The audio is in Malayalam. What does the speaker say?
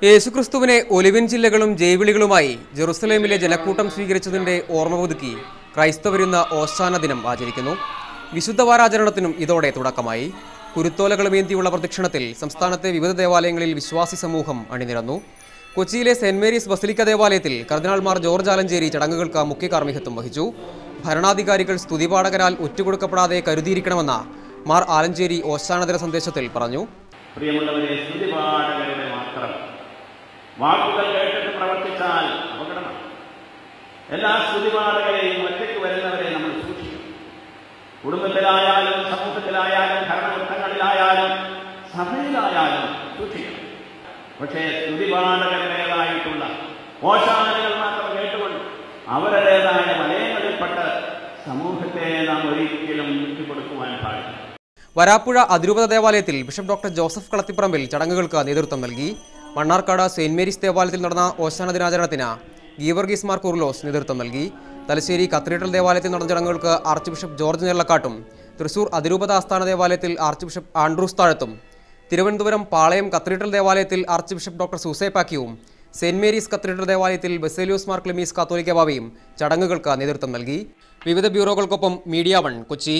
യേശുക്രിസ്തുവിനെ ഒലിവിൻ ചില്ലകളും ജൈവിളികളുമായി ജെറുസലേമിലെ ജനക്കൂട്ടം സ്വീകരിച്ചതിന്റെ ഓർമ്മ പുതുക്കി ക്രൈസ്തവരിന്ന് ഓശാന ദിനം ആചരിക്കുന്നു. വിശുദ്ധ വാരാചരണത്തിനും ഇതോടെ തുടക്കമായി. കുരുത്തോലകളുമേന്തിയുള്ള പ്രദക്ഷിണത്തിൽ സംസ്ഥാനത്തെ വിവിധ ദേവാലയങ്ങളിൽ വിശ്വാസി സമൂഹം അണിനിരന്നു. കൊച്ചിയിലെ സെന്റ് മേരീസ് ബസിലിക്ക ദേവാലയത്തിൽ കർദിനാൾമാർ ജോർജ് ആലഞ്ചേരി ചടങ്ങുകൾക്ക് മുഖ്യ കാർമ്മികത്വം വഹിച്ചു. ഭരണാധികാരികൾ സ്തുതിപാഠകരാൽ ഒറ്റുകൊടുക്കപ്പെടാതെ കരുതിയിരിക്കണമെന്ന മാർ ആലഞ്ചേരി ഓശാനദിന സന്ദേശത്തിൽ പറഞ്ഞു. പ്രിയമുള്ളവരെ, സ്തുതിപാഠകരുടെ മാത്രം വാക്കുകൾ കേട്ടിട്ട് പ്രവർത്തിച്ചാൽ അപകടമാണ്. എല്ലാ സ്തുതിപാഠകരെയും ഒറ്റയ്ക്ക് വരുന്നവരെ നമ്മൾ സൂക്ഷിക്കും. കുടുംബത്തിലായാലും സമൂഹത്തിലായാലും ഭരണവൃത്തങ്ങളിലായാലും സഭയിലായാലും സൂക്ഷിക്കണം. പക്ഷേ സ്തുതിപാഠകരുടേതായിട്ടുള്ള ഓശാനകൾ മാത്രം കേട്ടുകൊണ്ട് അവരുടേതായ വലയങ്ങളിൽപ്പെട്ട് സമൂഹത്തെ നാം ഒരിക്കലും വിട്ടുകൊടുക്കുവാൻ പാടില്ല. വരാപ്പുഴ അതിരൂപത ദേവാലയത്തിൽ ബിഷപ്പ് ഡോക്ടർ ജോസഫ് കളത്തിപ്പറമ്പിൽ ചടങ്ങുകൾക്ക് നേതൃത്വം നൽകി. മണ്ണാർക്കാട് സെന്റ് മേരീസ് ദേവാലയത്തിൽ നടന്ന ഓശാന ദിനാചരണത്തിന് ഗീവർഗീസ് മാർ കുർലോസ് നേതൃത്വം നൽകി. തലശ്ശേരി കത്തീഡ്രൽ ദേവാലയത്തിൽ നടന്ന ചടങ്ങുകൾക്ക് ആർച്ച് ബിഷപ്പ് ജോർജ് ഞെള്ളക്കാട്ടും, തൃശൂർ അതിരൂപത ആസ്ഥാന ദേവാലയത്തിൽ ആർച്ച് ബിഷപ്പ് ആൻഡ്രൂസ് താഴത്തും, തിരുവനന്തപുരം പാളയം കത്തീഡ്രൽ ദേവാലയത്തിൽ ആർച്ച് ബിഷപ്പ് ഡോക്ടർ സൂസേ പാക്കിയും, സെന്റ് മേരീസ് കത്തീഡ്രൽ ദേവാലയത്തിൽ ബസേലിയോസ് മാർ ക്ലിമീസ് കാത്തോലിക്ക ബാവയും ചടങ്ങുകൾക്ക് നേതൃത്വം നൽകി. വിവിധ ബ്യൂറോകൾക്കൊപ്പം മീഡിയ 1 കൊച്ചി.